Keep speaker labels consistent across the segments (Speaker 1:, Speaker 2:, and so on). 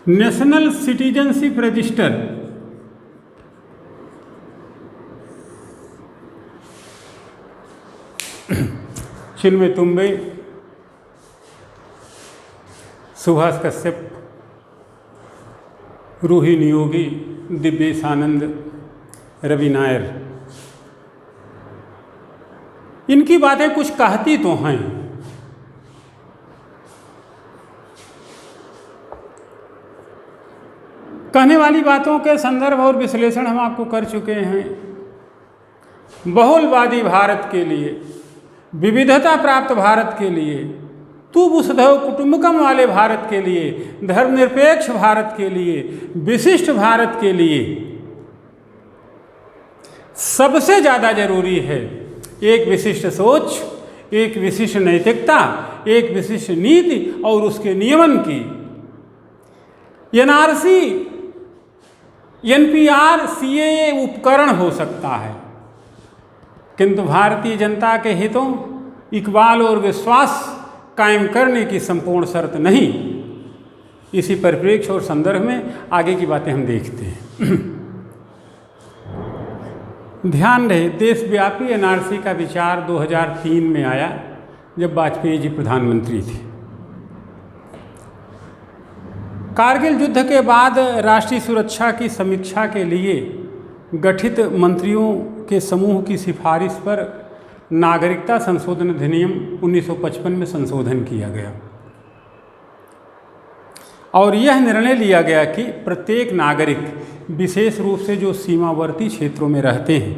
Speaker 1: National citizenship register चिन्मय तुम्बे, सुभाष कश्यप, रूही नियोगी, दिव्येश आनंद, रवि नायर, इनकी बातें कुछ कहती तो हैं, कहने वाली बातों के संदर्भ और विश्लेषण हम आपको कर चुके हैं। बहुलवादी भारत के लिए, विविधता प्राप्त भारत के लिए, तू वसुधैव कुटुंबकम वाले भारत के लिए, धर्मनिरपेक्ष भारत के लिए, विशिष्ट भारत के लिए सबसे ज़्यादा जरूरी है एक विशिष्ट सोच, एक विशिष्ट नैतिकता, एक विशिष्ट नीति और उसके नियमन की। एनआरसी, एनपीआर, सीएए उपकरण हो सकता है, किंतु भारतीय जनता के हितों, इकबाल और विश्वास कायम करने की संपूर्ण शर्त नहीं। इसी परिप्रेक्ष्य और संदर्भ में आगे की बातें हम देखते हैं। ध्यान रहे, देशव्यापी एनआरसी का विचार 2003 में आया, जब वाजपेयी जी प्रधानमंत्री थे। कारगिल युद्ध के बाद राष्ट्रीय सुरक्षा की समीक्षा के लिए गठित मंत्रियों के समूह की सिफारिश पर नागरिकता संशोधन अधिनियम 1955 में संशोधन किया गया और यह निर्णय लिया गया कि प्रत्येक नागरिक, विशेष रूप से जो सीमावर्ती क्षेत्रों में रहते हैं,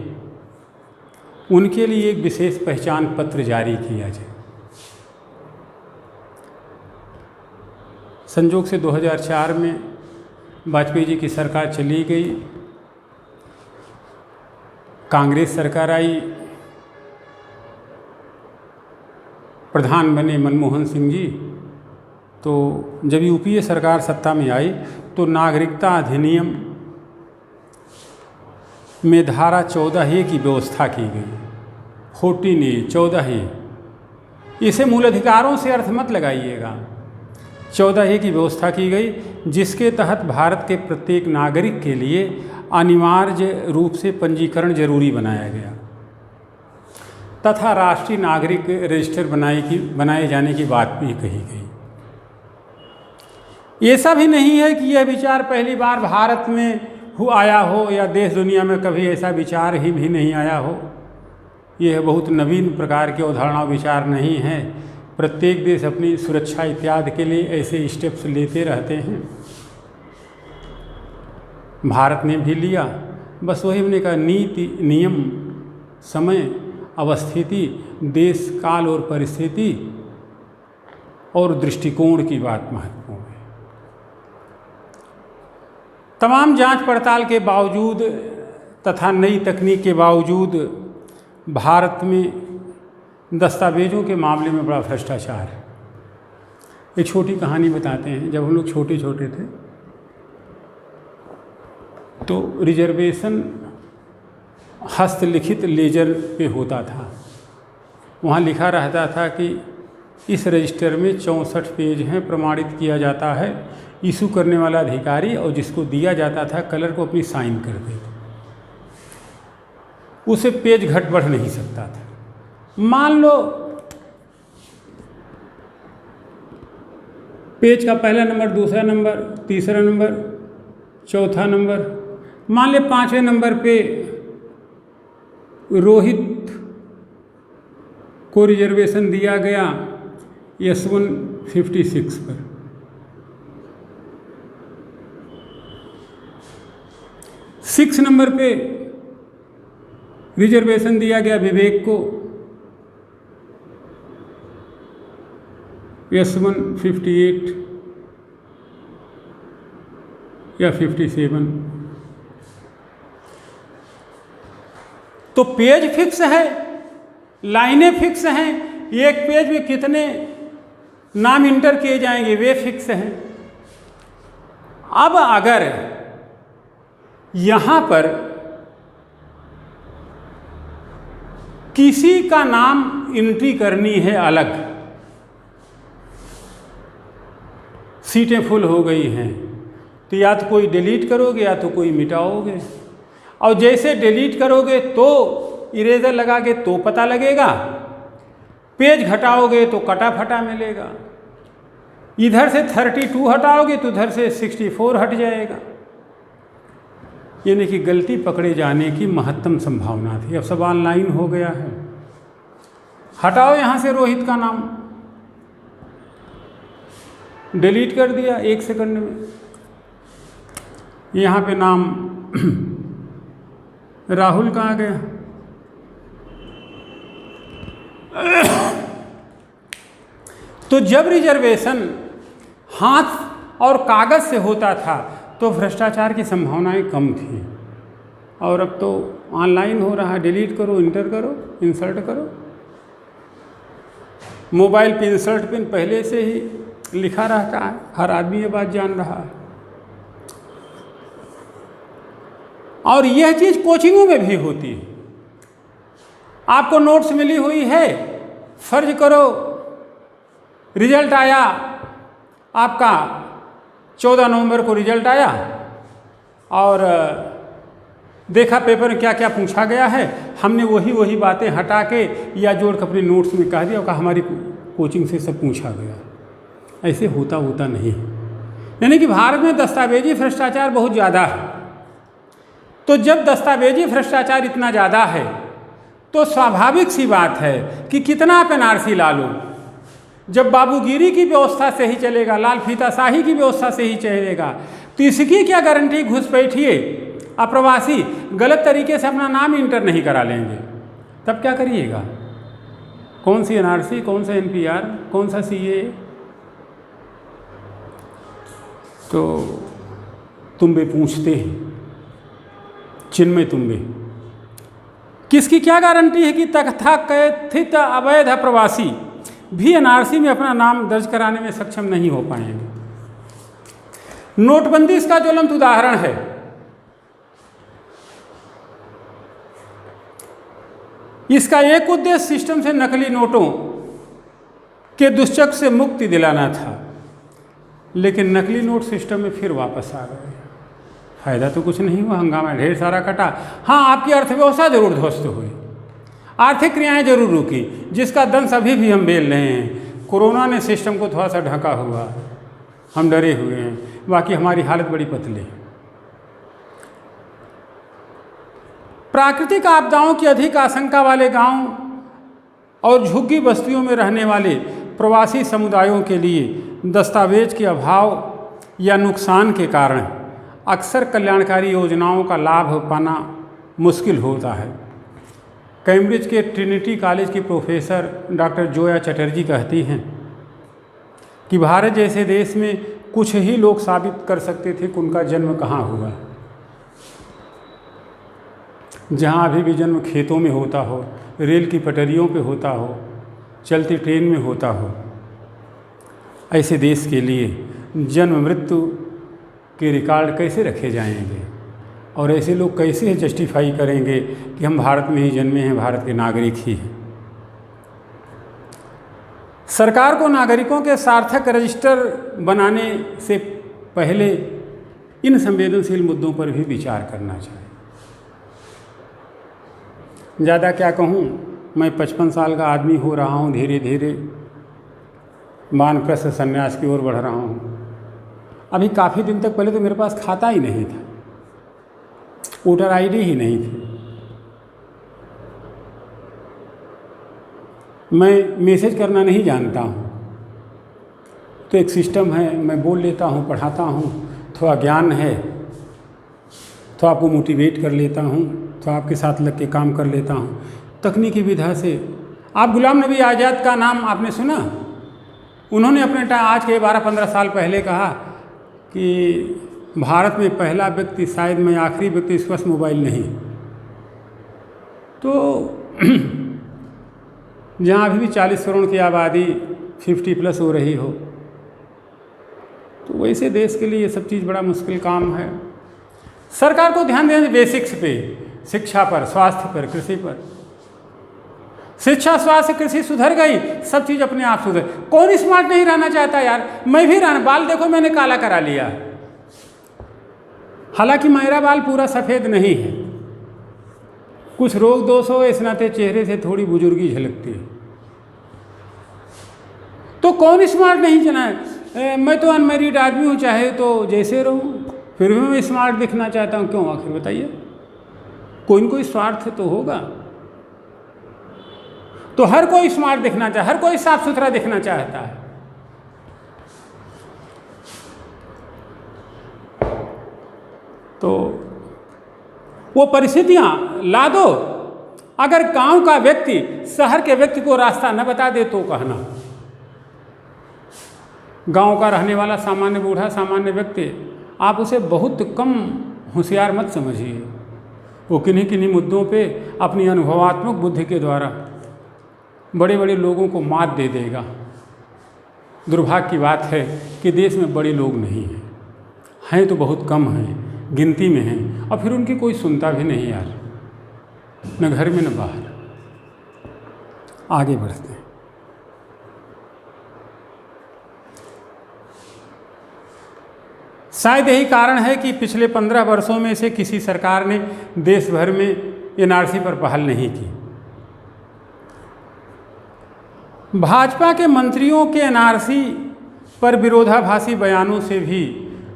Speaker 1: उनके लिए एक विशेष पहचान पत्र जारी किया जाए। संजोग से 2004 में वाजपेयी जी की सरकार चली गई, कांग्रेस सरकार आई, प्रधान बने मनमोहन सिंह जी। तो जब यूपीए सरकार सत्ता में आई तो नागरिकता अधिनियम में धारा 14A की व्यवस्था की गई। 14A, 14A, इसे मूल अधिकारों से अर्थ मत लगाइएगा। 14A की व्यवस्था की गई, जिसके तहत भारत के प्रत्येक नागरिक के लिए अनिवार्य रूप से पंजीकरण जरूरी बनाया गया तथा राष्ट्रीय नागरिक रजिस्टर बनाए जाने की बात भी कही गई। ऐसा भी नहीं है कि यह विचार पहली बार भारत में आया हो या देश दुनिया में कभी ऐसा विचार ही भी नहीं आया हो। यह बहुत नवीन प्रकार के अवधारणा विचार नहीं है। प्रत्येक देश अपनी सुरक्षा इत्यादि के लिए ऐसे स्टेप्स लेते रहते हैं, भारत ने भी लिया। बस वही हमने कहा, नीति, नियम, समय, अवस्थिति, देश, काल और परिस्थिति और दृष्टिकोण की बात महत्वपूर्ण है। तमाम जांच पड़ताल के बावजूद तथा नई तकनीक के बावजूद भारत में दस्तावेजों के मामले में बड़ा भ्रष्टाचार है। एक छोटी कहानी बताते हैं। जब हम लोग छोटे छोटे थे तो रिजर्वेशन हस्तलिखित लेजर पे होता था। वहाँ लिखा रहता था कि इस रजिस्टर में 64 पेज हैं, प्रमाणित किया जाता है। इशू करने वाला अधिकारी और जिसको दिया जाता था कलर को अपनी साइन कर देते, उसे पेज घट बढ़ नहीं सकता था। मान लो पेज का पहला नंबर, दूसरा नंबर, तीसरा नंबर, चौथा नंबर, मान ले 5वें नंबर पे रोहित को रिजर्वेशन दिया गया S1 56 पर। सिक्स नंबर पे रिजर्वेशन दिया गया विवेक को S1 58 या 57। तो पेज फिक्स है, लाइनें फिक्स हैं, एक पेज में कितने नाम इंटर किए जाएंगे वे फिक्स हैं। अब अगर यहाँ पर किसी का नाम एंट्री करनी है अलग, सीटें फुल हो गई हैं, तो या तो कोई डिलीट करोगे या तो कोई मिटाओगे, और जैसे डिलीट करोगे तो इरेजर लगा के तो पता लगेगा, पेज घटाओगे तो कटा फटा मिलेगा, इधर से 32 हटाओगे तो उधर से 64 हट जाएगा। यानी कि गलती पकड़े जाने की महत्तम संभावना थी। अब सब ऑनलाइन हो गया है। हटाओ यहाँ से रोहित का नाम, डिलीट कर दिया 1 सेकंड में, यहाँ पे नाम राहुल का आ गया। तो जब रिजर्वेशन हाथ और कागज से होता था तो भ्रष्टाचार की संभावनाएं कम थी, और अब तो ऑनलाइन हो रहा है। डिलीट करो, इंटर करो, इंसर्ट करो। मोबाइल पे इंसर्ट पिन पहले से ही लिखा रहता है, हर आदमी ये बात जान रहा है। और यह चीज़ कोचिंगों में भी होती है। आपको नोट्स मिली हुई है, फर्ज करो रिजल्ट आया आपका 14 नवंबर को रिजल्ट आया, और देखा पेपर में क्या क्या पूछा गया है, हमने वही बातें हटा के या जोड़ के अपने नोट्स में कह दिया, और कहा हमारी कोचिंग से सब पूछा गया। ऐसे होता नहीं। यानी कि भारत में दस्तावेजी भ्रष्टाचार बहुत ज़्यादा है। तो जब दस्तावेजी भ्रष्टाचार इतना ज़्यादा है तो स्वाभाविक सी बात है कि कितना आप एनआरसी ला लो। जब बाबूगिरी की व्यवस्था से ही चलेगा, लाल फीताशाही की व्यवस्था से ही चलेगा, तो इसकी क्या गारंटी घुसपैठिए अप्रवासी गलत तरीके से अपना नाम इंटर नहीं करा लेंगे, तब क्या करिएगा? कौन सी एनआरसी, कौन सा एनपीआर, कौन सा सीए? तो तुम्बे पूछते हैं, चिन्मय तुम्बे, किसकी क्या गारंटी है कि तथाकथित अवैध प्रवासी भी एनआरसी में अपना नाम दर्ज कराने में सक्षम नहीं हो पाएंगे? नोटबंदी इसका ज्वलंत उदाहरण है। इसका एक उद्देश्य सिस्टम से नकली नोटों के दुष्चक्र से मुक्ति दिलाना था, लेकिन नकली नोट सिस्टम में फिर वापस आ गए। फायदा तो कुछ नहीं हुआ, हंगामा ढेर सारा कटा। हाँ, आपकी अर्थव्यवस्था जरूर ध्वस्त हुई, आर्थिक क्रियाएं जरूर रुकी, जिसका दंश अभी भी हम बेल रहे हैं। कोरोना ने सिस्टम को थोड़ा सा ढका हुआ, हम डरे हुए हैं, बाकी हमारी हालत बड़ी पतली है। प्राकृतिक आपदाओं की अधिक आशंका वाले गांव और झुग्गी बस्तियों में रहने वाले प्रवासी समुदायों के लिए दस्तावेज के अभाव या नुकसान के कारण अक्सर कल्याणकारी योजनाओं का लाभ पाना मुश्किल होता है। कैम्ब्रिज के ट्रिनिटी कॉलेज की प्रोफेसर डॉक्टर जोया चटर्जी कहती हैं कि भारत जैसे देश में कुछ ही लोग साबित कर सकते थे कि उनका जन्म कहाँ हुआ। जहाँ अभी भी जन्म खेतों में होता हो, रेल की पटरियों पे होता हो, चलती ट्रेन में होता हो, ऐसे देश के लिए जन्म मृत्यु के रिकॉर्ड कैसे रखे जाएंगे? और ऐसे लोग कैसे जस्टिफाई करेंगे कि हम भारत में ही जन्मे हैं, भारत के नागरिक ही हैं? सरकार को नागरिकों के सार्थक रजिस्टर बनाने से पहले इन संवेदनशील मुद्दों पर भी विचार करना चाहिए। ज़्यादा क्या कहूँ, मैं 55 साल का आदमी हो रहा हूँ, धीरे धीरे वानप्रस्थ संन्यास की ओर बढ़ रहा हूँ। अभी काफ़ी दिन तक पहले तो मेरे पास खाता ही नहीं था, वोटर आईडी ही नहीं थी। मैं मैसेज करना नहीं जानता हूँ, तो एक सिस्टम है, मैं बोल लेता हूँ, पढ़ाता हूँ, थोड़ा ज्ञान है, तो आपको मोटिवेट कर लेता हूँ, तो आपके साथ लग के काम कर लेता हूँ तकनीकी विधा से। आप गुलाम नबी आज़ाद का नाम आपने सुना? उन्होंने अपने आज के 12-15 साल पहले कहा कि भारत में पहला व्यक्ति, शायद मैं आखिरी व्यक्ति, इस पास मोबाइल नहीं। तो जहाँ अभी भी 40 करोड़ की आबादी 50+ हो रही हो, तो वैसे देश के लिए ये सब चीज़ बड़ा मुश्किल काम है। सरकार को ध्यान देना बेसिक्स पे, शिक्षा पर, स्वास्थ्य पर, कृषि पर। शिक्षा, स्वास्थ्य, कृषि सुधर गई, सब चीज़ अपने आप सुधर। कौन स्मार्ट नहीं रहना चाहता यार? मैं भी रहना, बाल देखो मैंने काला करा लिया, हालांकि मेरा बाल पूरा सफ़ेद नहीं है, कुछ रोग दोष हो इस नाते चेहरे से थोड़ी बुजुर्गी झलकती है। तो कौन स्मार्ट नहीं चलाए? मैं तो अनमैरिड आदमी हूँ, चाहे तो जैसे रहूँ, फिर भी मैं स्मार्ट दिखना चाहता हूँ। क्यों आखिर बताइए? कोई न कोई स्वार्थ तो होगा। तो हर कोई स्मार्ट दिखना चाहे, हर कोई साफ सुथरा दिखना चाहता है। तो वो परिस्थितियां ला दो। अगर गांव का व्यक्ति शहर के व्यक्ति को रास्ता न बता दे तो कहना। गांव का रहने वाला सामान्य बूढ़ा सामान्य व्यक्ति, आप उसे बहुत कम होशियार मत समझिए। वो किन्हीं किन्हीं मुद्दों पे अपनी अनुभवात्मक बुद्धि के द्वारा बड़े बड़े लोगों को मात दे देगा। दुर्भाग्य की बात है कि देश में बड़े लोग नहीं हैं तो बहुत कम हैं, गिनती में हैं, और फिर उनकी कोई सुनता भी नहीं यार, न घर में न बाहर। आगे बढ़ते हैं। शायद यही कारण है कि पिछले 15 वर्षों में से किसी सरकार ने देश भर में एनआरसी पर पहल नहीं की। भाजपा के मंत्रियों के एनआरसी पर विरोधाभासी बयानों से भी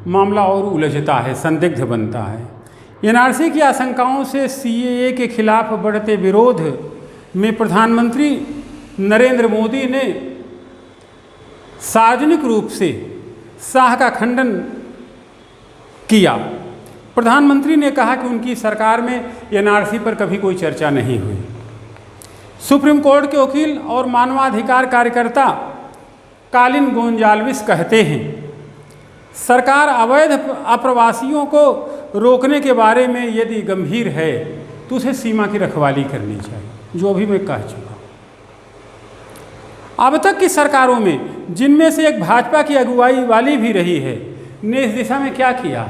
Speaker 1: मामला और उलझता है, संदिग्ध बनता है। एनआरसी की आशंकाओं से सीएए के खिलाफ बढ़ते विरोध में प्रधानमंत्री नरेंद्र मोदी ने सार्वजनिक रूप से शाह का खंडन किया। प्रधानमंत्री ने कहा कि उनकी सरकार में एनआरसी पर कभी कोई चर्चा नहीं हुई। सुप्रीम कोर्ट के वकील और मानवाधिकार कार्यकर्ता कालिन गोंजाल्विस कहते हैं, सरकार अवैध अप्रवासियों को रोकने के बारे में यदि गंभीर है तो उसे सीमा की रखवाली करनी चाहिए, जो भी मैं कह चुका। अब तक की सरकारों में, जिनमें से एक भाजपा की अगुवाई वाली भी रही है, ने इस दिशा में क्या किया?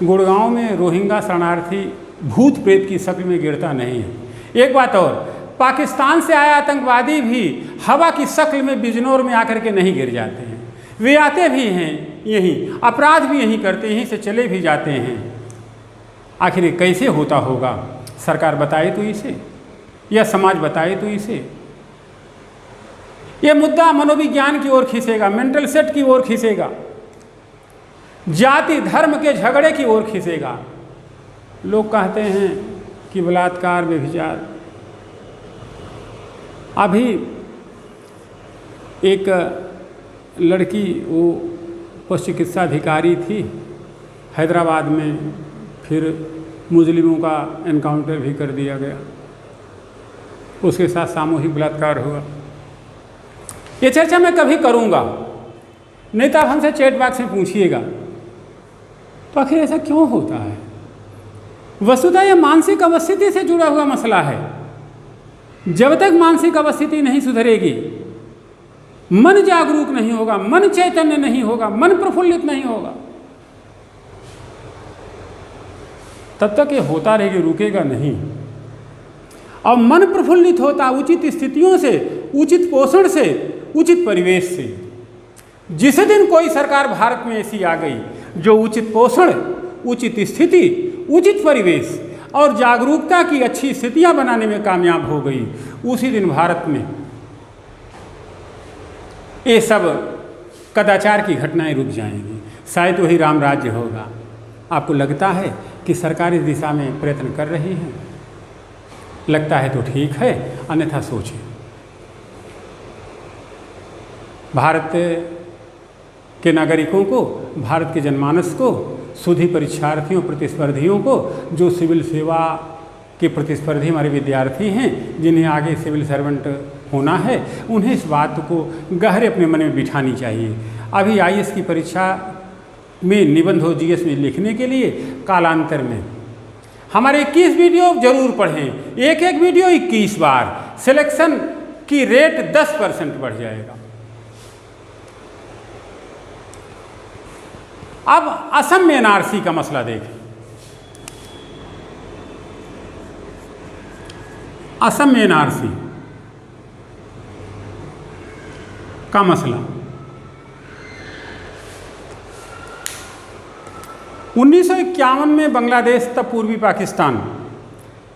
Speaker 1: गुड़गांव में रोहिंग्या शरणार्थी भूत प्रेत की शक्ल में गिरता नहीं है। एक बात और, पाकिस्तान से आए आतंकवादी भी हवा की शक्ल में बिजनौर में आकर के नहीं गिर जाते हैं। वे आते भी हैं यहीं, अपराध भी यहीं करते, यहीं से चले भी जाते हैं। आखिर कैसे होता होगा? सरकार बताए तो इसे, या समाज बताए तो इसे। यह मुद्दा मनोविज्ञान की ओर खींचेगा, मेंटल सेट की ओर खींचेगा, जाति धर्म के झगड़े की ओर खींचेगा। लोग कहते हैं कि बलात्कार व्यभिचार। अभी एक लड़की, वो पशु चिकित्सा अधिकारी थी हैदराबाद में, फिर मुजरिमों का एनकाउंटर भी कर दिया गया, उसके साथ सामूहिक बलात्कार हुआ। ये चर्चा मैं कभी करूँगा, नहीं तो आप हमसे चैट बॉक्स में पूछिएगा। तो आखिर ऐसा क्यों होता है? वस्तुतः यह मानसिक अवस्थिति से जुड़ा हुआ मसला है। जब तक मानसिक अवस्थिति नहीं सुधरेगी, मन जागरूक नहीं होगा, मन चैतन्य नहीं होगा, मन प्रफुल्लित नहीं होगा, तब तक ये होता रहेगा, रुकेगा नहीं। और मन प्रफुल्लित होता उचित स्थितियों से, उचित पोषण से, उचित परिवेश से। जिस दिन कोई सरकार भारत में ऐसी आ गई जो उचित पोषण, उचित स्थिति, उचित परिवेश और जागरूकता की अच्छी स्थितियां बनाने में कामयाब हो गई, उसी दिन भारत में ये सब कदाचार की घटनाएं रुक जाएंगी। शायद वही राम राज्य होगा। आपको लगता है कि सरकार इस दिशा में प्रयत्न कर रही है? लगता है तो ठीक है, अन्यथा सोचें। भारत के नागरिकों को, भारत के जनमानस को, सुधी परीक्षार्थियों, प्रतिस्पर्धियों को, जो सिविल सेवा के प्रतिस्पर्धी हमारे विद्यार्थी हैं, जिन्हें आगे सिविल सर्वेंट होना है, उन्हें इस बात को गहरे अपने मन में बिठानी चाहिए। अभी आईएएस की परीक्षा में निबंध और जीएस में लिखने के लिए कालांतर में हमारे 21 वीडियो जरूर पढ़ें। एक एक वीडियो 21 बार, सिलेक्शन की रेट 10% बढ़ जाएगा। अब असम में एनआरसी का मसला देखें। असम में एनआरसी का मसला, 1951 में बांग्लादेश तब पूर्वी पाकिस्तान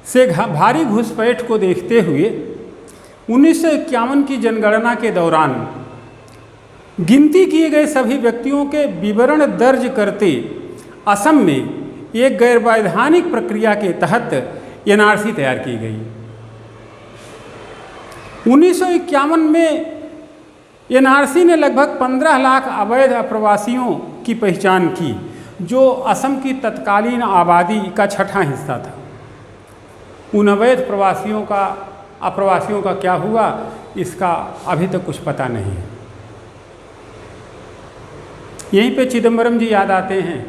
Speaker 1: से भारी घुसपैठ को देखते हुए 1951 की जनगणना के दौरान गिनती किए गए सभी व्यक्तियों के विवरण दर्ज करते असम में एक गैरवैधानिक प्रक्रिया के तहत एनआरसी तैयार की गई। 1951 में एनआरसी ने लगभग 15 लाख अवैध अप्रवासियों की पहचान की, जो असम की तत्कालीन आबादी का छठा हिस्सा था। उन अवैध अप्रवासियों का क्या हुआ, इसका अभी तक कुछ पता नहीं है। यहीं पे चिदम्बरम जी याद आते हैं।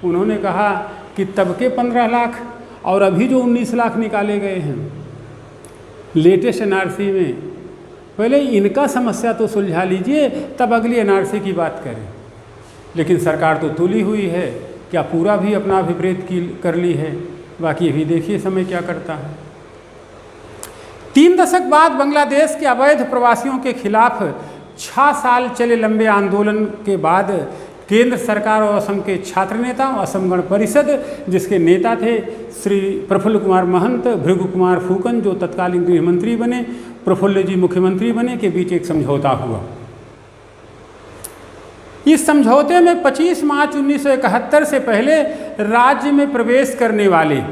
Speaker 1: उन्होंने कहा कि तब के 15 लाख और अभी जो 19 लाख निकाले गए हैं लेटेस्ट एनआरसी में, पहले इनका समस्या तो सुलझा लीजिए, तब अगली एनआरसी की बात करें। लेकिन सरकार तो तुली हुई है, क्या पूरा भी अपना अभिप्रेत कर ली है। बाकी अभी देखिए समय क्या करता है। 3 दशक बाद बांग्लादेश के अवैध प्रवासियों के खिलाफ 6 साल चले लंबे आंदोलन के बाद केंद्र सरकार और असम के छात्र नेता असम गण परिषद, जिसके नेता थे श्री प्रफुल्ल कुमार महंत, भृगु कुमार फुकन जो तत्कालीन गृह मंत्री बने, प्रफुल्ल जी मुख्यमंत्री बने, के बीच एक समझौता हुआ। इस समझौते में 25 मार्च 1971 से पहले राज्य में प्रवेश करने वाले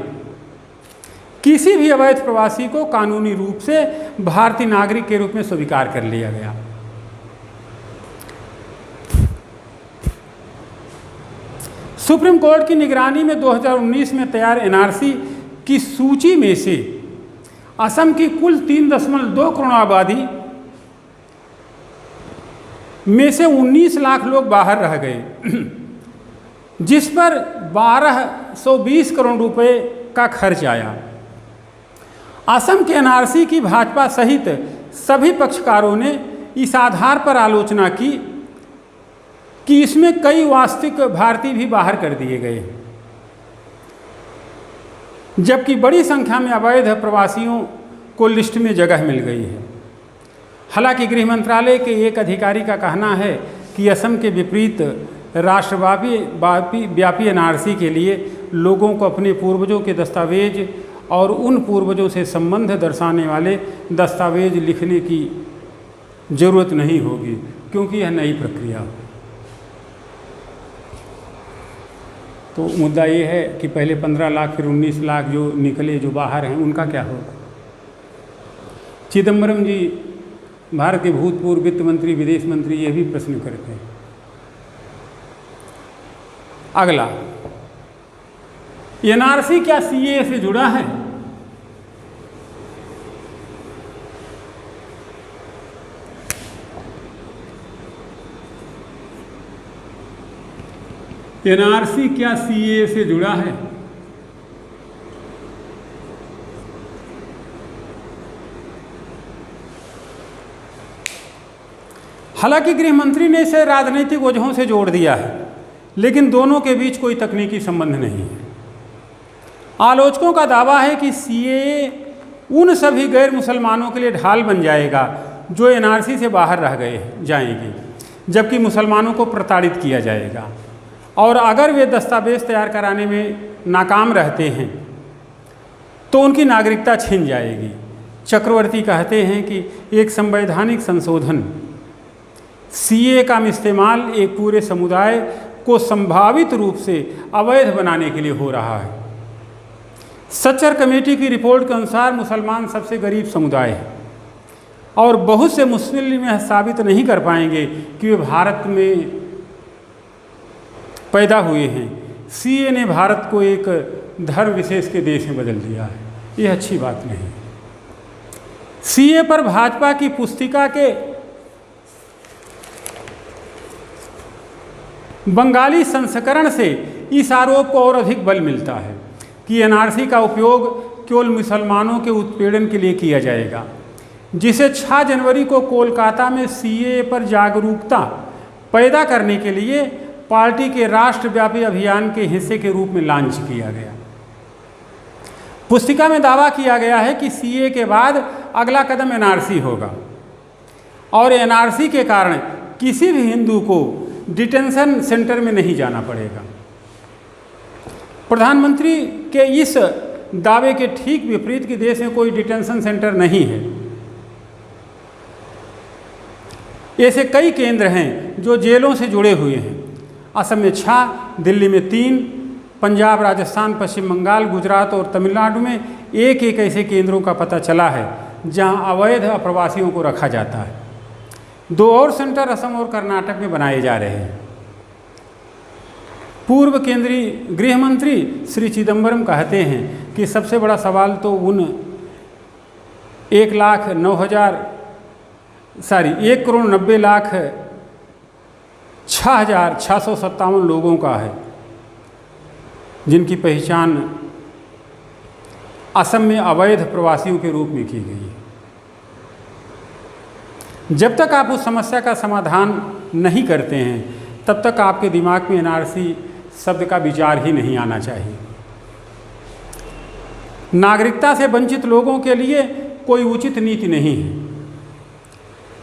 Speaker 1: किसी भी अवैध प्रवासी को कानूनी रूप से भारतीय नागरिक के रूप में स्वीकार कर लिया गया। सुप्रीम कोर्ट की निगरानी में 2019 में तैयार एनआरसी की सूची में से असम की कुल 3.2 करोड़ आबादी में से 19 लाख लोग बाहर रह गए, जिस पर 1220 करोड़ रुपए का खर्च आया। असम के एनआरसी की भाजपा सहित सभी पक्षकारों ने इस आधार पर आलोचना की कि इसमें कई वास्तविक भारतीय भी बाहर कर दिए गए, जबकि बड़ी संख्या में अवैध प्रवासियों को लिस्ट में जगह मिल गई है। हालांकि गृह मंत्रालय के एक अधिकारी का कहना है कि असम के विपरीत राष्ट्रव्यापी एनआरसी के लिए लोगों को अपने पूर्वजों के दस्तावेज और उन पूर्वजों से संबंध दर्शाने वाले दस्तावेज लिखने की जरूरत नहीं होगी, क्योंकि यह नई प्रक्रिया हो। तो मुद्दा ये है कि पहले 15 लाख फिर 19 लाख जो निकले, जो बाहर हैं, उनका क्या होगा। चिदम्बरम जी भारत के भूतपूर्व वित्त मंत्री, विदेश मंत्री, ये भी प्रश्न करते हैं। अगला, एनआरसी क्या सीएए से जुड़ा है? एनआरसी क्या सीएए से जुड़ा है? हालांकि गृह मंत्री ने इसे राजनीतिक वजहों से जोड़ दिया है, लेकिन दोनों के बीच कोई तकनीकी संबंध नहीं है। आलोचकों का दावा है कि सीएए उन सभी गैर मुसलमानों के लिए ढाल बन जाएगा जो एनआरसी से बाहर रह जाएंगे, जबकि मुसलमानों को प्रताड़ित किया जाएगा, और अगर वे दस्तावेज तैयार कराने में नाकाम रहते हैं तो उनकी नागरिकता छिन जाएगी। चक्रवर्ती कहते हैं कि एक संवैधानिक संशोधन सीए का इस्तेमाल एक पूरे समुदाय को संभावित रूप से अवैध बनाने के लिए हो रहा है। सच्चर कमेटी की रिपोर्ट के अनुसार मुसलमान सबसे गरीब समुदाय है और बहुत से मुस्लिम यह साबित नहीं कर पाएंगे कि वे भारत में पैदा हुए हैं। सीए ने भारत को एक धर्म विशेष के देश में बदल दिया है, यह अच्छी बात नहीं। सीए पर भाजपा की पुस्तिका के बंगाली संस्करण से इस आरोप को और अधिक बल मिलता है कि एनआरसी का उपयोग केवल मुसलमानों के उत्पीड़न के लिए किया जाएगा, जिसे 6 जनवरी को कोलकाता में सीए पर जागरूकता पैदा करने के लिए पार्टी के राष्ट्रव्यापी अभियान के हिस्से के रूप में लॉन्च किया गया। पुस्तिका में दावा किया गया है कि सीए के बाद अगला कदम एनआरसी होगा और एनआरसी के कारण किसी भी हिंदू को डिटेंशन सेंटर में नहीं जाना पड़ेगा। प्रधानमंत्री के इस दावे के ठीक विपरीत कि देश में कोई डिटेंशन सेंटर नहीं है। ऐसे कई केंद्र हैं जो जेलों से जुड़े हुए हैं। असम में 6, दिल्ली में 3, पंजाब, राजस्थान, पश्चिम बंगाल, गुजरात और तमिलनाडु में एक एक ऐसे केंद्रों का पता चला है जहां अवैध अप्रवासियों को रखा जाता है। 2 और सेंटर असम और कर्नाटक में बनाए जा रहे हैं। पूर्व केंद्रीय गृह मंत्री श्री चिदम्बरम कहते हैं कि सबसे बड़ा सवाल तो उन 1,90,06,657 लोगों का है जिनकी पहचान असम में अवैध प्रवासियों के रूप में की गई है। जब तक आप उस समस्या का समाधान नहीं करते हैं तब तक आपके दिमाग में एनआरसी शब्द का विचार ही नहीं आना चाहिए। नागरिकता से वंचित लोगों के लिए कोई उचित नीति नहीं है।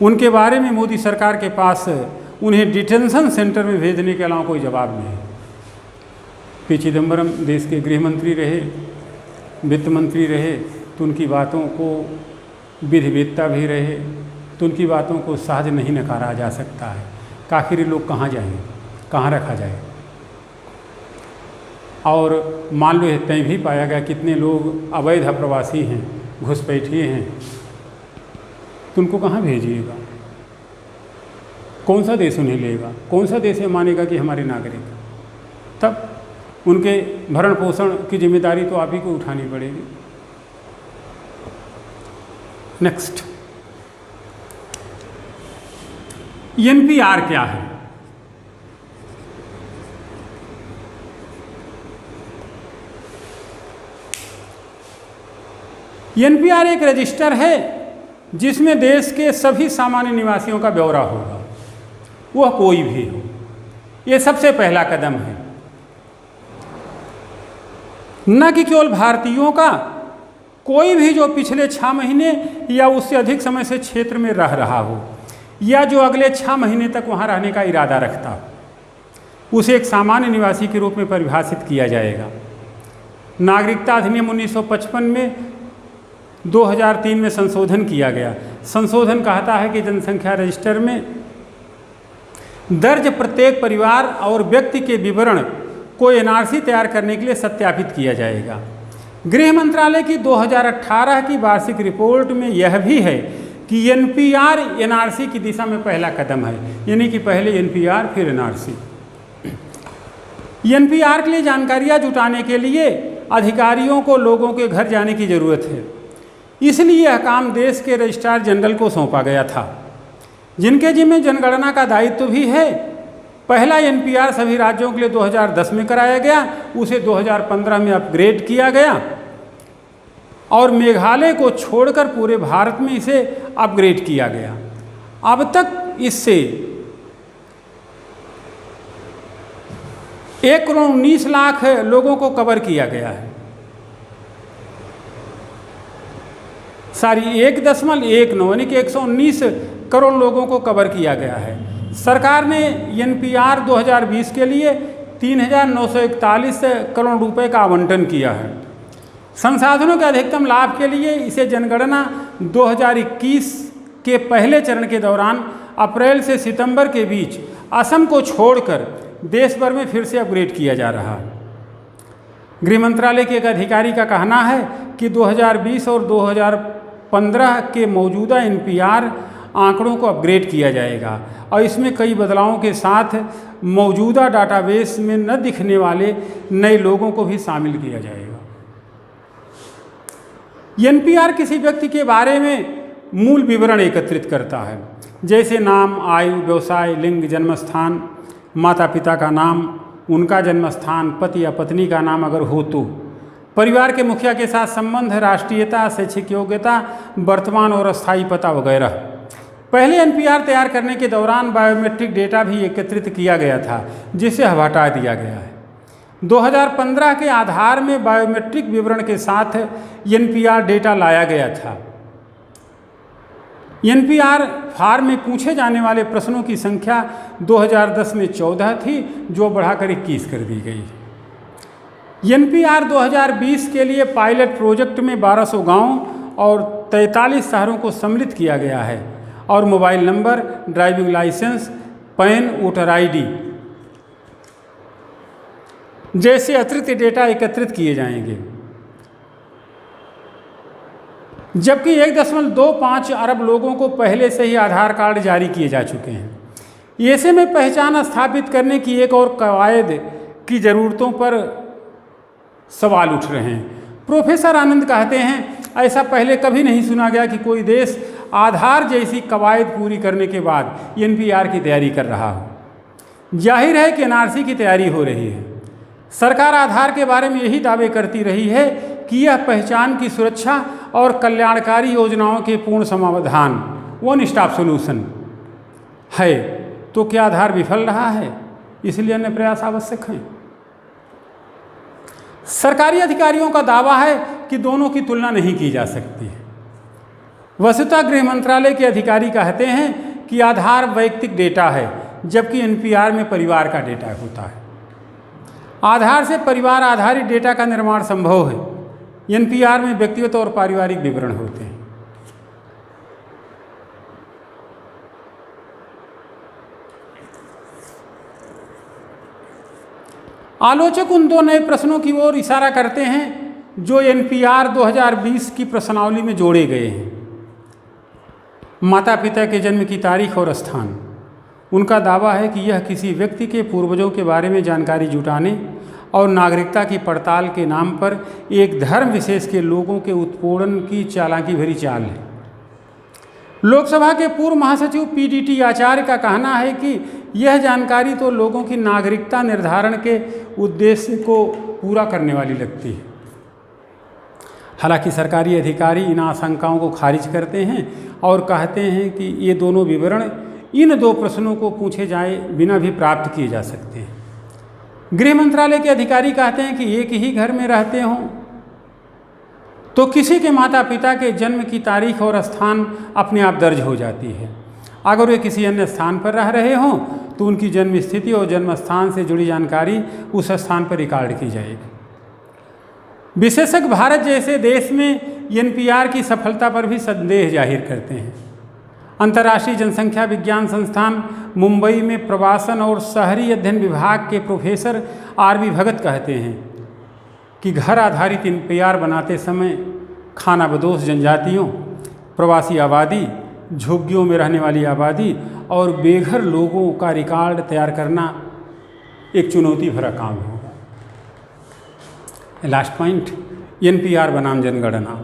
Speaker 1: उनके बारे में मोदी सरकार के पास उन्हें डिटेंशन सेंटर में भेजने के अलावा कोई जवाब नहीं है। पी चिदम्बरम देश के गृह मंत्री रहे, वित्त मंत्री रहे, तो उनकी बातों को विधिवेत्ता भी रहे, तो उनकी बातों को सहज नहीं नकारा जा सकता है। आखिर लोग कहाँ जाएंगे, कहाँ रखा जाए? और मान लो तय भी पाया गया कितने लोग अवैध प्रवासी हैं, घुसपैठिए हैं, तो उनको कहाँ भेजिएगा? कौन सा देश उन्हें लेगा? कौन सा देश मानेगा कि हमारे नागरिक? तब उनके भरण पोषण की जिम्मेदारी तो आप ही को उठानी पड़ेगी। नेक्स्ट, एनपीआर क्या है? एनपीआर एक रजिस्टर है जिसमें देश के सभी सामान्य निवासियों का ब्यौरा होगा, वह कोई भी हो। यह सबसे पहला कदम है, न कि केवल भारतीयों का, कोई भी जो पिछले 6 महीने या उससे अधिक समय से क्षेत्र में रह रहा हो या जो अगले 6 महीने तक वहाँ रहने का इरादा रखता हो, उसे एक सामान्य निवासी के रूप में परिभाषित किया जाएगा। नागरिकता अधिनियम 1955 में 2003 में संशोधन किया गया। संशोधन कहता है कि जनसंख्या रजिस्टर में दर्ज प्रत्येक परिवार और व्यक्ति के विवरण को एनआरसी तैयार करने के लिए सत्यापित किया जाएगा। गृह मंत्रालय की 2018 की वार्षिक रिपोर्ट में यह भी है कि एनपीआर एनआरसी की दिशा में पहला कदम है, यानी कि पहले एनपीआर फिर एनआरसी। एनपीआर के लिए जानकारियां जुटाने के लिए अधिकारियों को लोगों के घर जाने की ज़रूरत है, इसलिए यह काम देश के रजिस्ट्रार जनरल को सौंपा गया था, जिनके जिम्मे जनगणना का दायित्व भी है। पहला एनपीआर सभी राज्यों के लिए 2010 में कराया गया, उसे 2015 में अपग्रेड किया गया और मेघालय को छोड़कर पूरे भारत में इसे अपग्रेड किया गया। अब तक इससे 1,19,00,000 लोगों को कवर किया गया है। 1.19 यानी कि 119 करोड़ लोगों को कवर किया गया है। सरकार ने एनपीआर 2020 के लिए 3,941 करोड़ रुपए का आवंटन किया है। संसाधनों के अधिकतम लाभ के लिए इसे जनगणना 2021 के पहले चरण के दौरान अप्रैल से सितंबर के बीच असम को छोड़कर देश भर में फिर से अपग्रेड किया जा रहा है। गृह मंत्रालय के एक अधिकारी का कहना है कि 2020 और 2015 के मौजूदा एनपीआर आंकड़ों को अपग्रेड किया जाएगा और इसमें कई बदलावों के साथ मौजूदा डाटाबेस में न दिखने वाले नए लोगों को भी शामिल किया जाएगा। एनपीआर किसी व्यक्ति के बारे में मूल विवरण एकत्रित करता है, जैसे नाम, आयु, व्यवसाय, लिंग, जन्मस्थान, माता पिता का नाम, उनका जन्मस्थान, पति या पत्नी का नाम अगर हो तो, परिवार के मुखिया के साथ संबंध, राष्ट्रीयता, शैक्षिक योग्यता, वर्तमान और अस्थायी पता वगैरह। पहले एनपीआर तैयार करने के दौरान बायोमेट्रिक डेटा भी एकत्रित किया गया था, जिसे हटा दिया गया है। 2015 के आधार में बायोमेट्रिक विवरण के साथ एनपीआर डेटा लाया गया था। एनपीआर फॉर्म में पूछे जाने वाले प्रश्नों की संख्या 2010 में 14 थी, जो बढ़ाकर 21 कर दी गई। NPR 2020 के लिए पायलट प्रोजेक्ट में 1200 गाँव और 43 शहरों को सम्मिलित किया गया है और mobile number, driving licence, PAN, voter ID जैसे अतिरिक्त डेटा एकत्रित किए जाएंगे। जबकि 1.25 अरब लोगों को पहले से ही आधार कार्ड जारी किए जा चुके हैं। ऐसे में पहचान स्थापित करने की एक और कवायद की ज़रूरतों पर सवाल उठ रहे हैं। प्रोफेसर आनंद कहते हैं, ऐसा पहले कभी नहीं सुना गया कि कोई देश आधार जैसी कवायद पूरी करने के बाद NPR की तैयारी कर रहा हो। जाहिर है कि NRC की तैयारी हो रही है। सरकार आधार के बारे में यही दावे करती रही है कि यह पहचान की सुरक्षा और कल्याणकारी योजनाओं के पूर्ण समाधान, वन स्टॉप सॉल्यूशन है। तो क्या आधार विफल रहा है? इसलिए अन्य प्रयास आवश्यक हैं। सरकारी अधिकारियों का दावा है कि दोनों की तुलना नहीं की जा सकती है। वस्तुतः गृह मंत्रालय के अधिकारी कहते हैं कि आधार वैयक्तिक डेटा है, जबकि NPR में परिवार का डेटा होता है। आधार से परिवार आधारित डेटा का निर्माण संभव है। NPR में व्यक्तिगत और पारिवारिक विवरण होते हैं। आलोचक उन दो नए प्रश्नों की ओर इशारा करते हैं जो NPR 2020 की प्रश्नावली में जोड़े गए हैं। माता पिता के जन्म की तारीख और स्थान। उनका दावा है कि यह किसी व्यक्ति के पूर्वजों के बारे में जानकारी जुटाने और नागरिकता की पड़ताल के नाम पर एक धर्म विशेष के लोगों के उत्पीड़न की चालाकी भरी चाल है। लोकसभा के पूर्व महासचिव PDT आचार्य का कहना है कि यह जानकारी तो लोगों की नागरिकता निर्धारण के उद्देश्य को पूरा करने वाली लगती है। हालांकि सरकारी अधिकारी इन आशंकाओं को खारिज करते हैं और कहते हैं कि ये दोनों विवरण इन दो प्रश्नों को पूछे जाए बिना भी प्राप्त किए जा सकते हैं। गृह मंत्रालय के अधिकारी कहते हैं कि एक ही घर में रहते हों तो किसी के माता पिता के जन्म की तारीख और स्थान अपने आप दर्ज हो जाती है। अगर वे किसी अन्य स्थान पर रह रहे हों तो उनकी जन्म स्थिति और जन्म स्थान से जुड़ी जानकारी उस स्थान पर रिकॉर्ड की जाएगी। विशेषज्ञ भारत जैसे देश में NPR की सफलता पर भी संदेह जाहिर करते हैं। अंतर्राष्ट्रीय जनसंख्या विज्ञान संस्थान मुंबई में प्रवासन और शहरी अध्ययन विभाग के प्रोफेसर RV भगत कहते हैं कि घर आधारित NPR बनाते समय खानाबदोश जनजातियों, प्रवासी आबादी, झुग्गियों में रहने वाली आबादी और बेघर लोगों का रिकॉर्ड तैयार करना एक चुनौती भरा काम होगा। लास्ट पॉइंट, NPR बनाम जनगणना।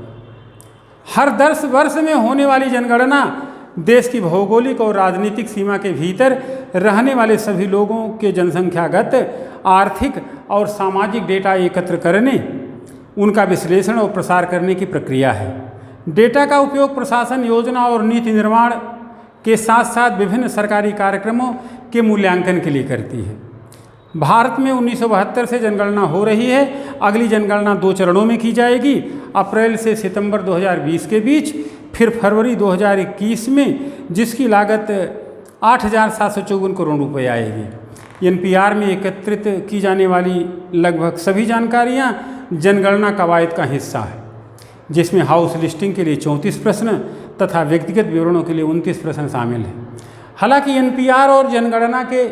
Speaker 1: हर 10 वर्ष में होने वाली जनगणना देश की भौगोलिक और राजनीतिक सीमा के भीतर रहने वाले सभी लोगों के जनसंख्यागत, आर्थिक और सामाजिक डेटा एकत्र करने, उनका विश्लेषण और प्रसार करने की प्रक्रिया है। डेटा का उपयोग प्रशासन, योजना और नीति निर्माण के साथ साथ विभिन्न सरकारी कार्यक्रमों के मूल्यांकन के लिए करती है। भारत में 1972 से जनगणना हो रही है। अगली जनगणना 2 चरणों में की जाएगी, अप्रैल से सितंबर 2020 के बीच, फिर फरवरी 2021 में, जिसकी लागत 8,754 करोड़ रुपये आएगी। NPR में एकत्रित की जाने वाली लगभग सभी जानकारियां जनगणना कवायद का हिस्सा है, जिसमें हाउस लिस्टिंग के लिए 34 प्रश्न तथा व्यक्तिगत विवरणों के लिए 29 प्रश्न शामिल हैं। हालांकि NPR और जनगणना के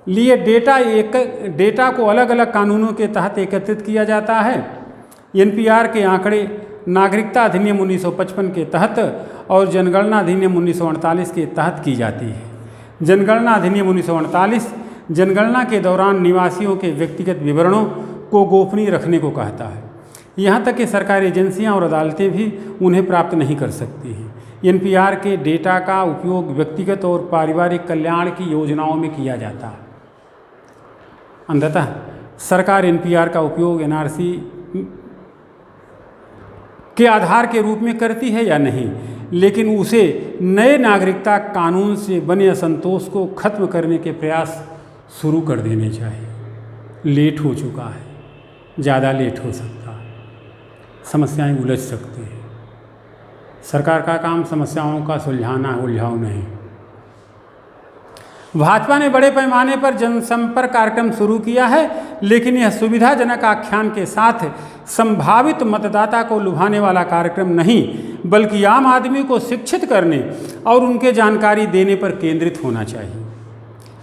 Speaker 1: लिए डेटा को अलग अलग कानूनों के तहत एकत्रित किया जाता है। NPR के आंकड़े नागरिकता अधिनियम 1955 के तहत और जनगणना अधिनियम 1948 के तहत की जाती है। जनगणना अधिनियम 1948 जनगणना के दौरान निवासियों के व्यक्तिगत विवरणों को गोपनीय रखने को कहता है। यहाँ तक कि सरकारी एजेंसियाँ और अदालतें भी उन्हें प्राप्त नहीं कर सकती हैं। NPR के डेटा का उपयोग व्यक्तिगत और पारिवारिक कल्याण की योजनाओं में किया जाता है। अंततः सरकार NPR का उपयोग NRC के आधार के रूप में करती है या नहीं, लेकिन उसे नए नागरिकता कानून से बने असंतोष को खत्म करने के प्रयास शुरू कर देने चाहिए। लेट हो चुका है, ज़्यादा लेट हो सकता है, समस्याएं उलझ सकती हैं। सरकार का काम समस्याओं का सुलझाना, उलझाव नहीं। भाजपा ने बड़े पैमाने पर जनसंपर्क कार्यक्रम शुरू किया है, लेकिन यह सुविधाजनक आख्यान के साथ संभावित मतदाता को लुभाने वाला कार्यक्रम नहीं, बल्कि आम आदमी को शिक्षित करने और उनके जानकारी देने पर केंद्रित होना चाहिए।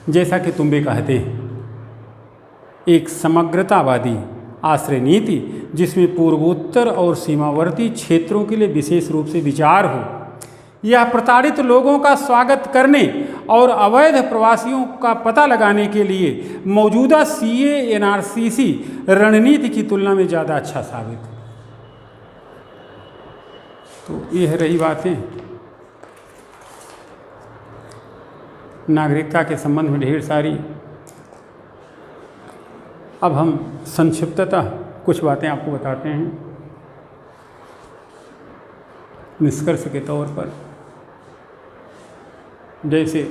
Speaker 1: जैसा कि तुम्बे कहते हैं, एक समग्रतावादी आश्रय नीति जिसमें पूर्वोत्तर और सीमावर्ती क्षेत्रों के लिए विशेष रूप से विचार हो, यह प्रताड़ित लोगों का स्वागत करने और अवैध प्रवासियों का पता लगाने के लिए मौजूदा CA-NRC रणनीति की तुलना में ज़्यादा अच्छा साबित हो। तो यह रही बातें नागरिकता के संबंध में ढेर सारी। अब हम संक्षिप्ततः कुछ बातें आपको बताते हैं निष्कर्ष के तौर पर। जैसे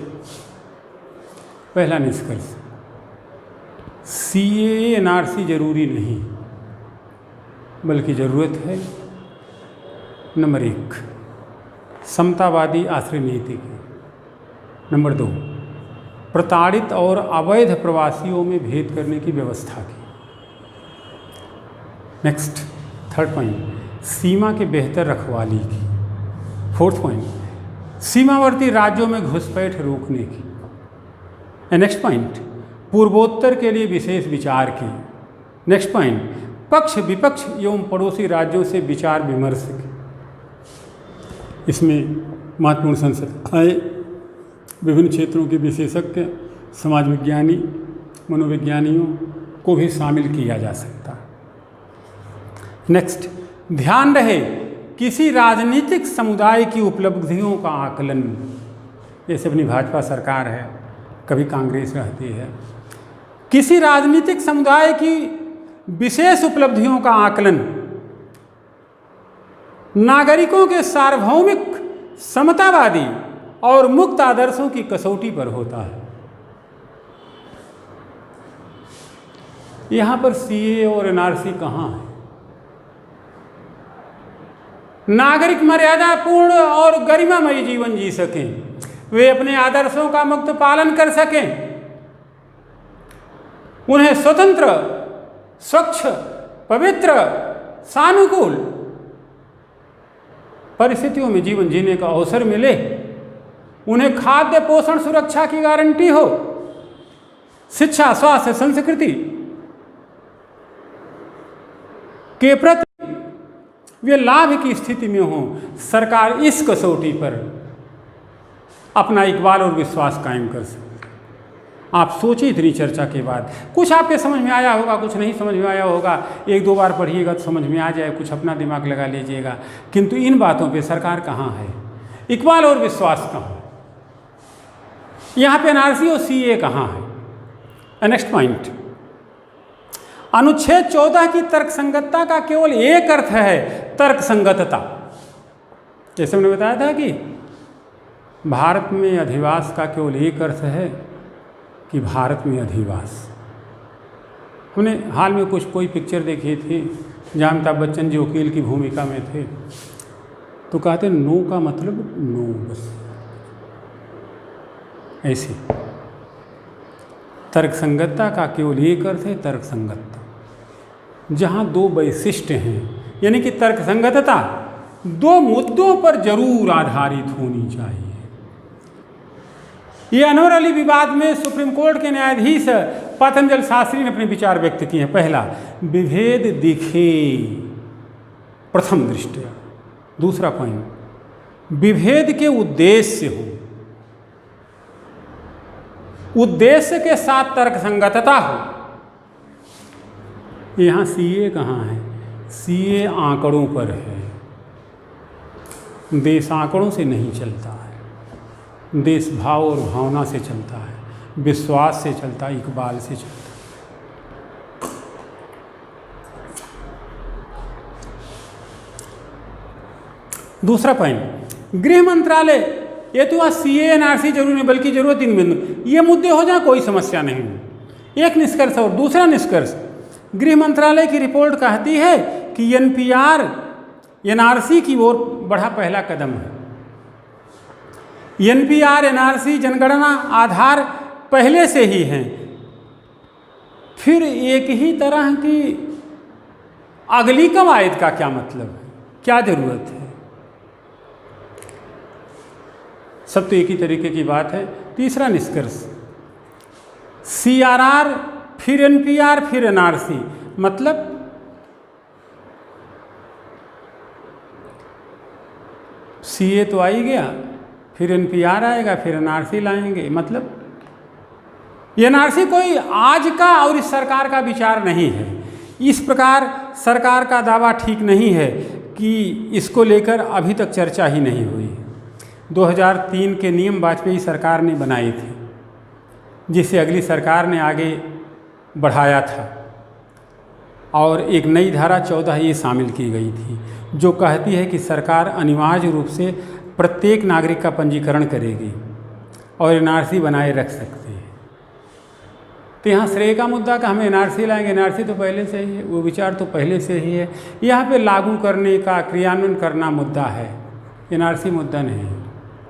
Speaker 1: पहला निष्कर्ष, CA-NRC जरूरी नहीं, बल्कि ज़रूरत है नंबर 1 समतावादी आश्रय नीति की, नंबर 2 प्रताड़ित और अवैध प्रवासियों में भेद करने की व्यवस्था की। नेक्स्ट, थर्ड पॉइंट सीमा के बेहतर रखवाली की। फोर्थ पॉइंट सीमावर्ती राज्यों में घुसपैठ रोकने की। नेक्स्ट पॉइंट पूर्वोत्तर के लिए विशेष विचार की। नेक्स्ट पॉइंट पक्ष विपक्ष एवं पड़ोसी राज्यों से विचार विमर्श की। इसमें महत्वपूर्ण संस्थाएं, विभिन्न क्षेत्रों के विशेषज्ञ, समाज विज्ञानी, मनोविज्ञानियों को भी शामिल किया जा सकता है। नेक्स्ट, ध्यान रहे किसी राजनीतिक समुदाय की उपलब्धियों का आकलन, जैसे अपनी भाजपा सरकार है, कभी कांग्रेस रहती है, किसी राजनीतिक समुदाय की विशेष उपलब्धियों का आकलन नागरिकों के सार्वभौमिक समतावादी और मुक्त आदर्शों की कसौटी पर होता है। यहाँ पर CA और NRC कहाँ है? नागरिक मर्यादापूर्ण और गरिमामयी जीवन जी सकें, वे अपने आदर्शों का मुक्त पालन कर सकें, उन्हें स्वतंत्र, स्वच्छ, पवित्र, सानुकूल परिस्थितियों में जीवन जीने का अवसर मिले, उन्हें खाद्य पोषण सुरक्षा की गारंटी हो, शिक्षा, स्वास्थ्य, संस्कृति के प्रति वे लाभ की स्थिति में हों। सरकार इस कसौटी पर अपना इकबाल और विश्वास कायम कर सकती। आप सोचिए, इतनी चर्चा के बाद कुछ आपके समझ में आया होगा, कुछ नहीं समझ में आया होगा, 1-2 बार पढ़िएगा तो समझ में आ जाए, कुछ अपना दिमाग लगा लीजिएगा। किंतु इन बातों पे सरकार कहाँ है, इकबाल और विश्वास कहाँ है, यहाँ पे NRC और CA कहाँ है। नेक्स्ट पॉइंट, अनुच्छेद 14 की तर्कसंगतता का केवल एक अर्थ है, तर्कसंगतता। जैसे मैंने बताया था कि भारत में अधिवास का केवल एक अर्थ है कि भारत में अधिवास। हमने हाल में कोई पिक्चर देखी थी जहाँ अमिताभ बच्चन जी वकील की भूमिका में थे, तो कहते नो का मतलब नो, बस ऐसे। तर्कसंगतता का केवल एक अर्थ है, तर्कसंगतता। जहाँ 2 वैशिष्ट्य हैं, यानी कि तर्कसंगतता 2 मुद्दों पर जरूर आधारित होनी चाहिए। ये अनवर अली विवाद में सुप्रीम कोर्ट के न्यायाधीश पतंजल शास्त्री ने अपने विचार व्यक्त किए हैं। पहला, विभेद दिखे प्रथम दृष्टया। दूसरा पॉइंट, विभेद के उद्देश्य हो, उद्देश्य के साथ तर्कसंगतता हो। यहाँ CA कहाँ है? CA आंकड़ों पर है। देश आंकड़ों से नहीं चलता है, देश भाव और भावना से चलता है, विश्वास से चलता है, इकबाल से चलता है। दूसरा पॉइंट, गृह मंत्रालय, ये तो वहाँ CA-NRC जरूरी नहीं, बल्कि जरूरत इन बिंदु, ये मुद्दे हो जाए कोई समस्या नहीं। एक निष्कर्ष। और दूसरा निष्कर्ष, गृह मंत्रालय की रिपोर्ट कहती है कि NPR-NRC की ओर बढ़ा पहला कदम है। NPR-NRC जनगणना आधार पहले से ही हैं, फिर एक ही तरह की अगली कवायद का क्या मतलब है, क्या ज़रूरत है? सब तो एक ही तरीके की बात है। तीसरा निष्कर्ष, CRR फिर NPR फिर NRC, मतलब CA तो आ ही गया, फिर NPR आएगा, फिर NRC लाएंगे। मतलब NRC कोई आज का और इस सरकार का विचार नहीं है। इस प्रकार सरकार का दावा ठीक नहीं है कि इसको लेकर अभी तक चर्चा ही नहीं हुई। 2003 के नियम वाजपेयी सरकार ने बनाए थे, जिसे अगली सरकार ने आगे बढ़ाया था, और एक नई धारा 14 ये शामिल की गई थी, जो कहती है कि सरकार अनिवार्य रूप से प्रत्येक नागरिक का पंजीकरण करेगी और NRC बनाए रख सकती है। तो यहाँ श्रेय का मुद्दा का हमें NRC लाएंगे, NRC तो पहले से ही है, वो विचार तो पहले से ही है। यहाँ पे लागू करने का, क्रियान्वयन करना मुद्दा है, NRC मुद्दा नहीं है।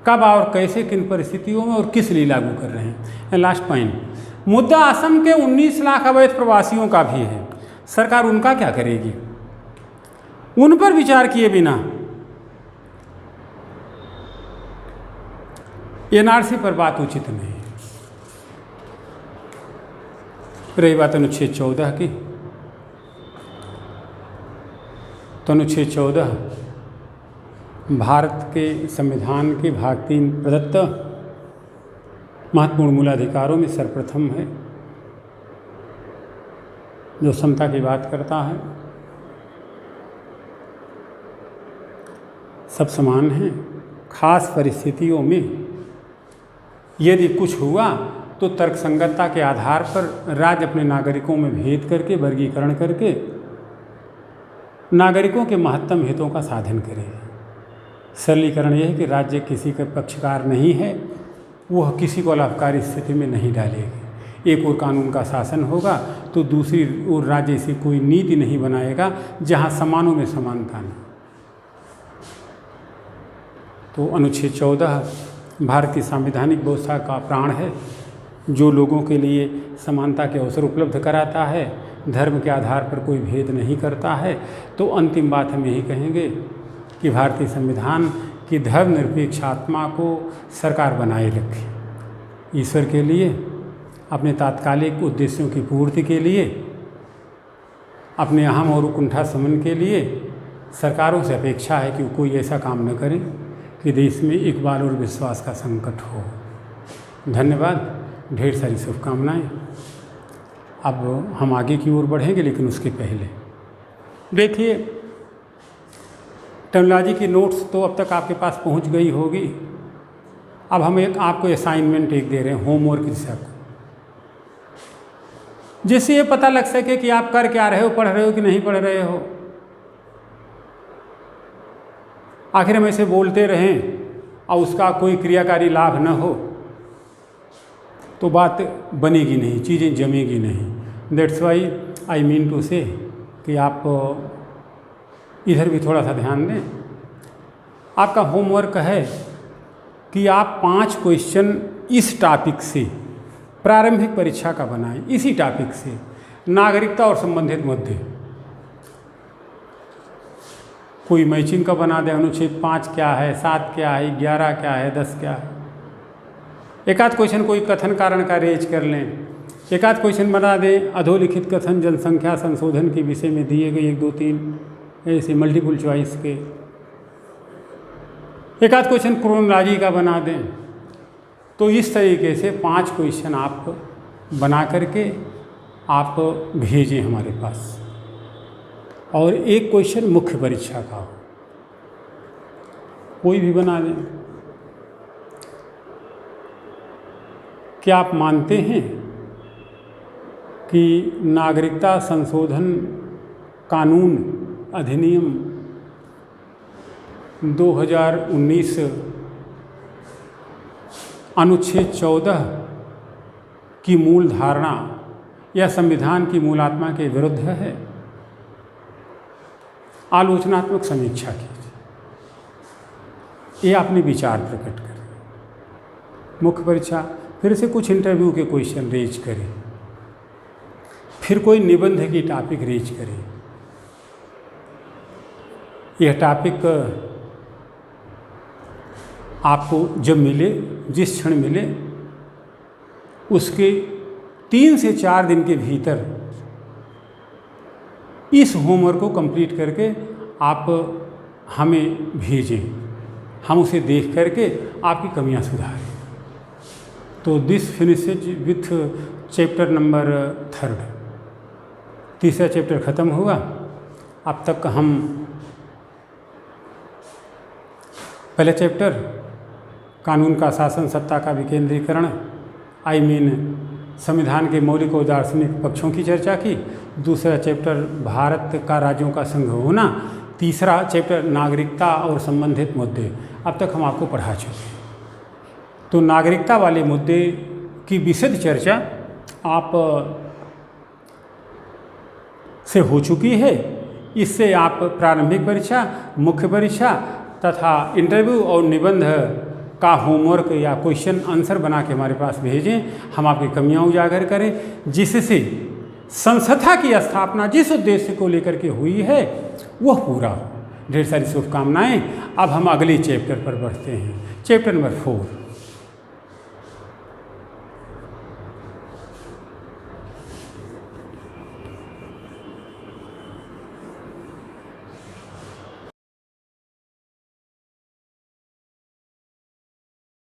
Speaker 1: कब और कैसे, किन परिस्थितियों में और किस लिए लागू कर रहे हैं। लास्ट पॉइंट, मुद्दा असम के 19 लाख अवैध प्रवासियों का भी है। सरकार उनका क्या करेगी? उन पर विचार किए बिना NRC पर बात उचित नहीं। रही बात अनुच्छेद 14 की, तो अनुच्छेद 14 भारत के संविधान के भाग 3 प्रदत्त महत्वपूर्ण मूलाधिकारों में सर्वप्रथम है, जो समता की बात करता है। सब समान हैं। खास परिस्थितियों में यदि कुछ हुआ तो तर्कसंगतता के आधार पर राज्य अपने नागरिकों में भेद करके, वर्गीकरण करके नागरिकों के महत्तम हितों का साधन करे। सरलीकरण यह है कि राज्य किसी का पक्षकार नहीं है, वह किसी को लाभकारी स्थिति में नहीं डालेगी। एक ओर कानून का शासन होगा तो दूसरी ओर राज्य ऐसी कोई नीति नहीं बनाएगा जहां समानों में समानता नहीं। तो अनुच्छेद 14 भारत की संवैधानिक व्यवस्था का प्राण है, जो लोगों के लिए समानता के अवसर उपलब्ध कराता है, धर्म के आधार पर कोई भेद नहीं करता है। तो अंतिम बात हम यही कहेंगे कि भारतीय संविधान की धर्मनिरपेक्ष आत्मा को सरकार बनाए रखे। ईश्वर के लिए, अपने तात्कालिक उद्देश्यों की पूर्ति के लिए, अपने अहम और कुंठा शमन के लिए सरकारों से अपेक्षा है कि कोई ऐसा काम न करें कि देश में इकबाल और विश्वास का संकट हो। धन्यवाद, ढेर सारी शुभकामनाएं। अब हम आगे की ओर बढ़ेंगे, लेकिन उसके पहले देखिए, टेक्नोलॉजी की नोट्स तो अब तक आपके पास पहुंच गई होगी। अब हम आपको असाइनमेंट एक दे रहे हैं, होमवर्क जिसे को, जिससे ये पता लग सके कि आप कर क्या रहे हो, पढ़ रहे हो कि नहीं पढ़ रहे हो। आखिर हम ऐसे बोलते रहें और उसका कोई क्रियाकारी लाभ न हो तो बात बनेगी नहीं, चीज़ें जमेगी नहीं। That's why I mean to say कि आप इधर भी थोड़ा सा ध्यान दें। आपका होमवर्क है कि आप 5 क्वेश्चन इस टॉपिक से, प्रारंभिक परीक्षा का बनाएं, इसी टॉपिक से, नागरिकता और संबंधित मुद्दे। कोई मैचिंग का बना दें, अनुच्छेद 5 क्या है, 7 क्या है, 11 क्या है, 10 क्या है। एक आध क्वेश्चन कोई कथन कारण का रेज कर लें। एक आध क्वेश्चन बना दें, अधोलिखित कथन जनसंख्या संशोधन के विषय में दिए गए 1, 2, 3 ऐसे मल्टीपल चॉइस के। एक आध क्वेश्चन क्रोनोलॉजी का बना दें। तो इस तरीके से 5 क्वेश्चन आप बना करके आप भेजें हमारे पास, और एक क्वेश्चन मुख्य परीक्षा का हो, कोई भी बना दें। क्या आप मानते हैं कि नागरिकता संशोधन कानून अधिनियम 2019 अनुच्छेद 14 की मूल धारणा या संविधान की मूल आत्मा के विरुद्ध है? आलोचनात्मक समीक्षा कीजिए, ये अपने विचार प्रकट करें। मुख्य परीक्षा फिर से कुछ इंटरव्यू के क्वेश्चन रेज करें, फिर कोई निबंध की टॉपिक रेज करें। यह टॉपिक आपको जब मिले, जिस क्षण मिले, उसके 3 से 4 दिन के भीतर इस होमवर्क को कंप्लीट करके आप हमें भेजें, हम उसे देख करके आपकी कमियां सुधारें। तो this finishes with chapter number 3। तीसरा चैप्टर ख़त्म हुआ। अब तक हम पहले चैप्टर कानून का शासन सत्ता का विकेंद्रीकरण संविधान के मौलिक और दार्शनिक पक्षों की चर्चा की। दूसरा चैप्टर भारत का राज्यों का संघ होना। तीसरा चैप्टर नागरिकता और संबंधित मुद्दे। अब तक हम आपको पढ़ा चुके। तो नागरिकता वाले मुद्दे की विशद चर्चा आप से हो चुकी है। इससे आप प्रारंभिक परीक्षा, मुख्य परीक्षा तथा इंटरव्यू और निबंध का होमवर्क या क्वेश्चन आंसर बना के हमारे पास भेजें। हम आपकी कमियां उजागर करें, जिससे संस्था की स्थापना जिस उद्देश्य को लेकर के हुई है वह पूरा हो। ढेर सारी शुभकामनाएं। अब हम अगले चैप्टर पर बढ़ते हैं, चैप्टर नंबर 4।